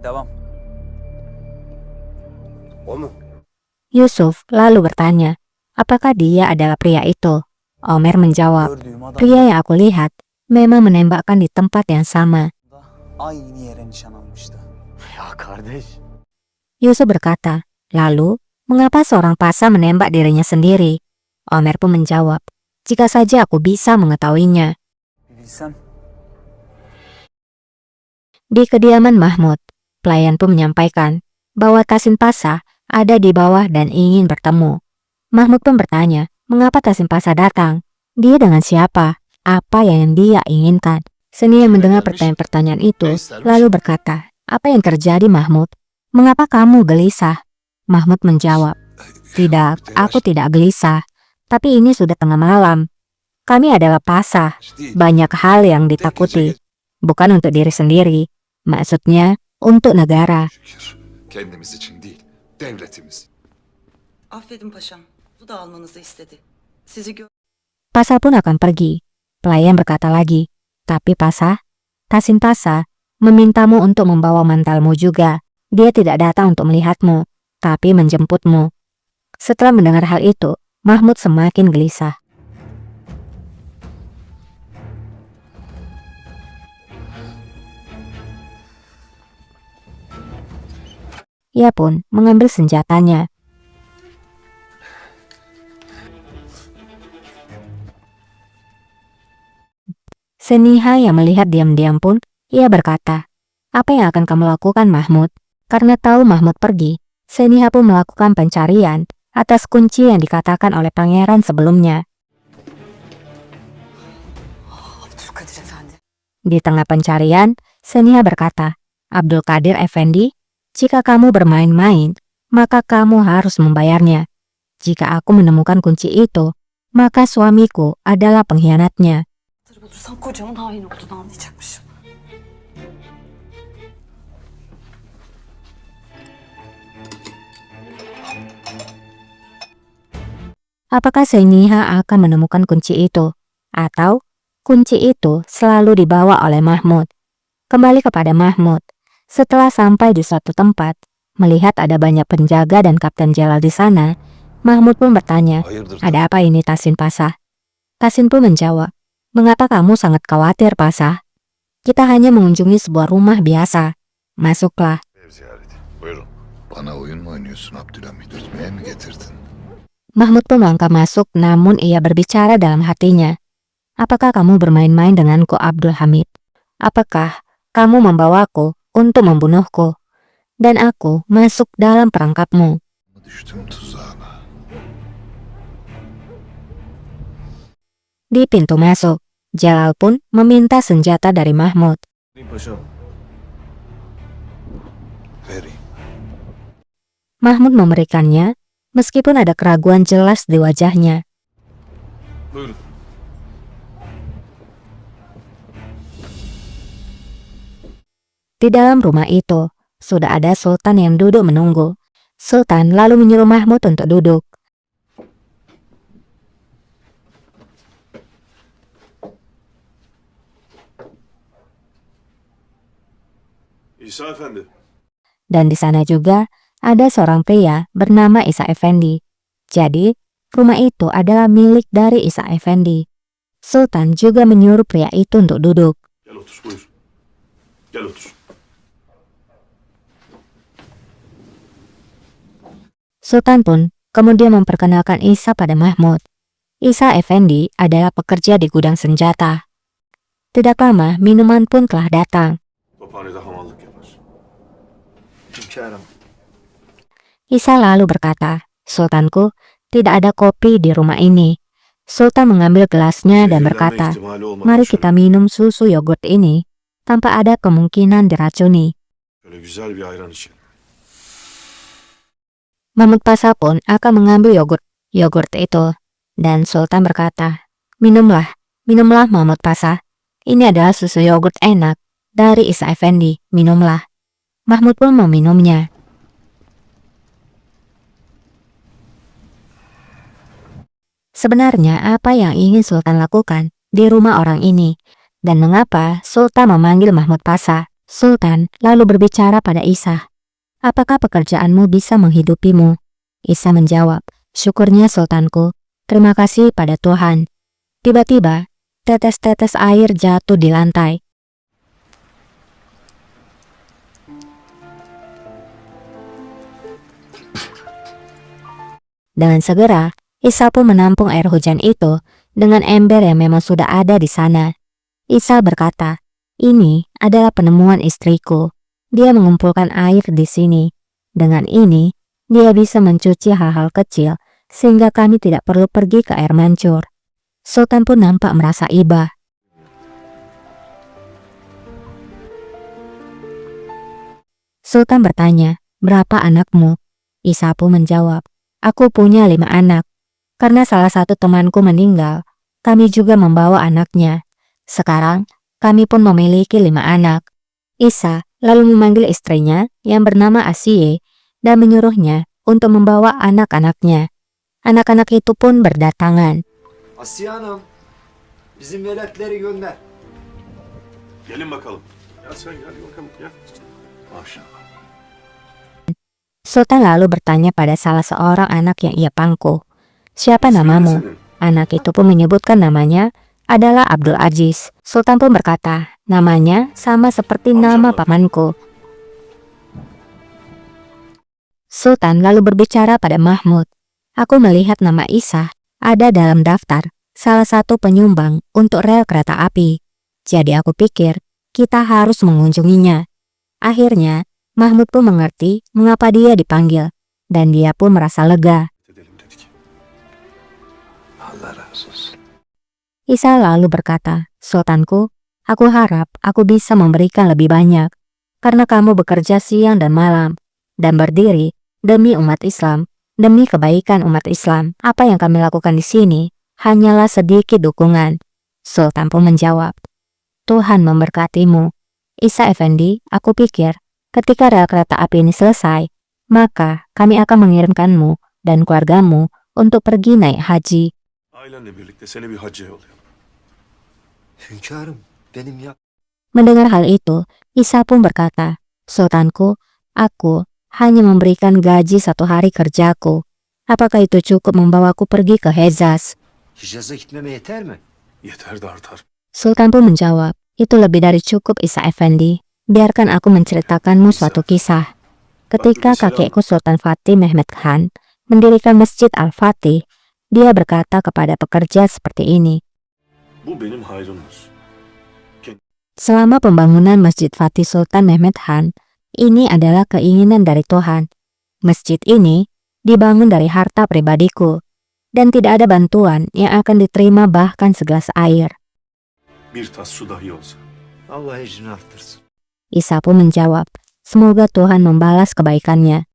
Devam. O mu? Yusuf lalu bertanya, apakah dia adalah pria itu? Omer menjawab, Gördüğüm adam pria yang aku lihat memang menembakkan di tempat yang sama. da aynı yere nişan almıştı. Ya kardeş. Yusuf berkata, lalu mengapa seorang pasah menembak dirinya sendiri? Omer pun menjawab, jika saja aku bisa mengetahuinya. Bilsem Di kediaman Mahmud, pelayan pun menyampaikan bahwa Tasin Pasha ada di bawah dan ingin bertemu. Mahmud pun bertanya, mengapa Tasin Pasha datang? Dia dengan siapa? Apa yang dia inginkan? Seni yang mendengar pertanyaan-pertanyaan itu lalu berkata, apa yang terjadi Mahmud? Mengapa kamu gelisah? Mahmud menjawab, tidak, aku tidak gelisah. Tapi ini sudah tengah malam. Kami adalah pasah. Banyak hal yang ditakuti. Bukan untuk diri sendiri. Maksudnya, untuk negara. Şükür. Kendimiz için değil, devletimiz. Affedin paşam. Su da almanızı istedi. Sizi Pasha pun akan pergi. Pelayan berkata lagi, tapi Pasha, Tasin Pasha memintamu untuk membawa mantalmu juga. Dia tidak datang untuk melihatmu, tapi menjemputmu. Setelah mendengar hal itu, Mahmud semakin gelisah. Ia pun mengambil senjatanya. Seniha yang melihat diam-diam pun, ia berkata, apa yang akan kamu lakukan Mahmud? Karena tahu Mahmud pergi, Seniha pun melakukan pencarian atas kunci yang dikatakan oleh pangeran sebelumnya. Abdülkadir Efendi. Di tengah pencarian, Seniha berkata, Abdul Qadir Effendi, jika kamu bermain-main, maka kamu harus membayarnya. Jika aku menemukan kunci itu, maka suamiku adalah pengkhianatnya. Bulursam kocamın hain olduğunu anlayacakmışım. Apakah Seniha akan menemukan kunci itu? Atau kunci itu selalu dibawa oleh Mahmud? Kembali kepada Mahmud. Setelah sampai di suatu tempat, melihat ada banyak penjaga dan Kapten Jalal di sana, Mahmud pun bertanya, Hayırdır? ada apa ini Tasin Pasha? Tasin pun menjawab, mengapa kamu sangat khawatir Pasha? Kita hanya mengunjungi sebuah rumah biasa. Masuklah. Ev ziyareti. Buyurun. Bana oyun mu oynuyorsun Abdülhamid? Üzmeye mi getirdin? Mahmud pun melangkah masuk, namun ia berbicara dalam hatinya. Apakah kamu bermain-main denganku Abdul Hamid? Apakah kamu membawaku untuk membunuhku? Dan aku masuk dalam perangkapmu. Düştüm tuzağına. Di pintu masuk, Jalal pun meminta senjata dari Mahmud. Paşam. Vereyim. Mahmud memberikannya, meskipun ada keraguan jelas di wajahnya. Buyurun. Di dalam rumah itu, sudah ada Sultan yang duduk menunggu. Sultan lalu menyuruh Mahmud untuk duduk. İsa Efendi. Dan di sana juga ada seorang pria bernama Isa Effendi. Jadi, rumah itu adalah milik dari Isa Effendi. Sultan juga menyuruh pria itu untuk duduk. Gel otur buyur. Gel otur. Sultan pun kemudian memperkenalkan Isa pada Mahmud. Isa Effendi adalah pekerja di gudang senjata. Tidak lama, minuman pun telah datang. Tophanede hamallık yapar. Hünkârım. Isa lalu berkata, Sultanku, tidak ada kopi di rumah ini. Sultan mengambil gelasnya dan berkata, mari kita minum susu yogurt ini tanpa ada kemungkinan diracuni. Şöyle güzel bir ayran içelim. Mahmud Pasha pun akan mengambil yogurt itu. Dan Sultan berkata, minumlah Mahmud Pasha. Ini adalah susu yogurt enak dari Isa Effendi, minumlah. Mahmud pun meminumnya. Sebenarnya apa yang ingin Sultan lakukan di rumah orang ini? Dan mengapa Sultan memanggil Mahmud Pasha? Sultan lalu berbicara pada Isa. Apakah pekerjaanmu bisa menghidupimu? Isa menjawab, syukurnya sultanku, terima kasih pada Tuhan. Tiba-tiba, tetes-tetes air jatuh di lantai. Dengan segera, Isa pun menampung air hujan itu dengan ember yang memang sudah ada di sana. Isa berkata, ini adalah penemuan istriku. Dia mengumpulkan air di sini. Dengan ini, dia bisa mencuci hal-hal kecil sehingga kami tidak perlu pergi ke air mancur. Sultan pun nampak merasa iba. Sultan bertanya, berapa anakmu? Isa pun menjawab, aku punya 5 anak. Karena salah satu temanku meninggal, kami juga membawa anaknya. Sekarang, kami pun memiliki 5 anak. Isa lalu memanggil istrinya yang bernama Asiye dan menyuruhnya untuk membawa anak-anaknya. Anak-anak itu pun berdatangan. Asiye Hanım, bizim veletleri gönder. Gelin bakalım. Ya sen gel bakalım gel. Maşallah. Sultan lalu bertanya pada salah seorang anak yang ia pangku, siapa namamu? Anak itu pun menyebutkan namanya adalah Abdul Aziz. Sultan pun berkata, namanya sama seperti nama pamanku. Sultan lalu berbicara pada Mahmud, aku melihat nama Isa ada dalam daftar salah satu penyumbang untuk rel kereta api. Jadi aku pikir kita harus mengunjunginya. Akhirnya, Mahmud pun mengerti mengapa dia dipanggil, dan dia pun merasa lega. Edelim dedik. Allah razı olsun. Isa lalu berkata, Sultanku, aku harap aku bisa memberikan lebih banyak, karena kamu bekerja siang dan malam, dan berdiri demi umat Islam, demi kebaikan umat Islam. Apa yang kami lakukan di sini hanyalah sedikit dukungan. Sultan pun menjawab, Tuhan memberkatimu. Isa Effendi, aku pikir, ketika rel kereta api ini selesai, maka kami akan mengirimkanmu dan keluargamu untuk pergi naik haji. Ailenle birlikte seni bir hacca yollayalım. Hünkârım, benim ya... Mendengar hal itu, Isa pun berkata, Sultanku, aku hanya memberikan gaji 1 hari kerjaku. Apakah itu cukup membawaku pergi ke Hejaz? Hicaz'a gitmeme yeter mi? Yeter de artar. Sultan pun menjawab, itu lebih dari cukup Isa Effendi. Biarkan aku menceritakanmu suatu kisah. Ketika kakekku Sultan Fatih Mehmed Khan mendirikan Masjid Al-Fatih, dia berkata kepada pekerja seperti ini, Bu benim hayrım olsun. selama pembangunan Masjid Fatih Sultan Mehmed Khan, ini adalah keinginan dari Tuhan. Masjid ini dibangun dari harta pribadiku, dan tidak ada bantuan yang akan diterima bahkan segelas air. Bir tas su dahi olsa. Allah ecrini arttırsın. Isa pun menjawab, semoga Tuhan membalas kebaikannya.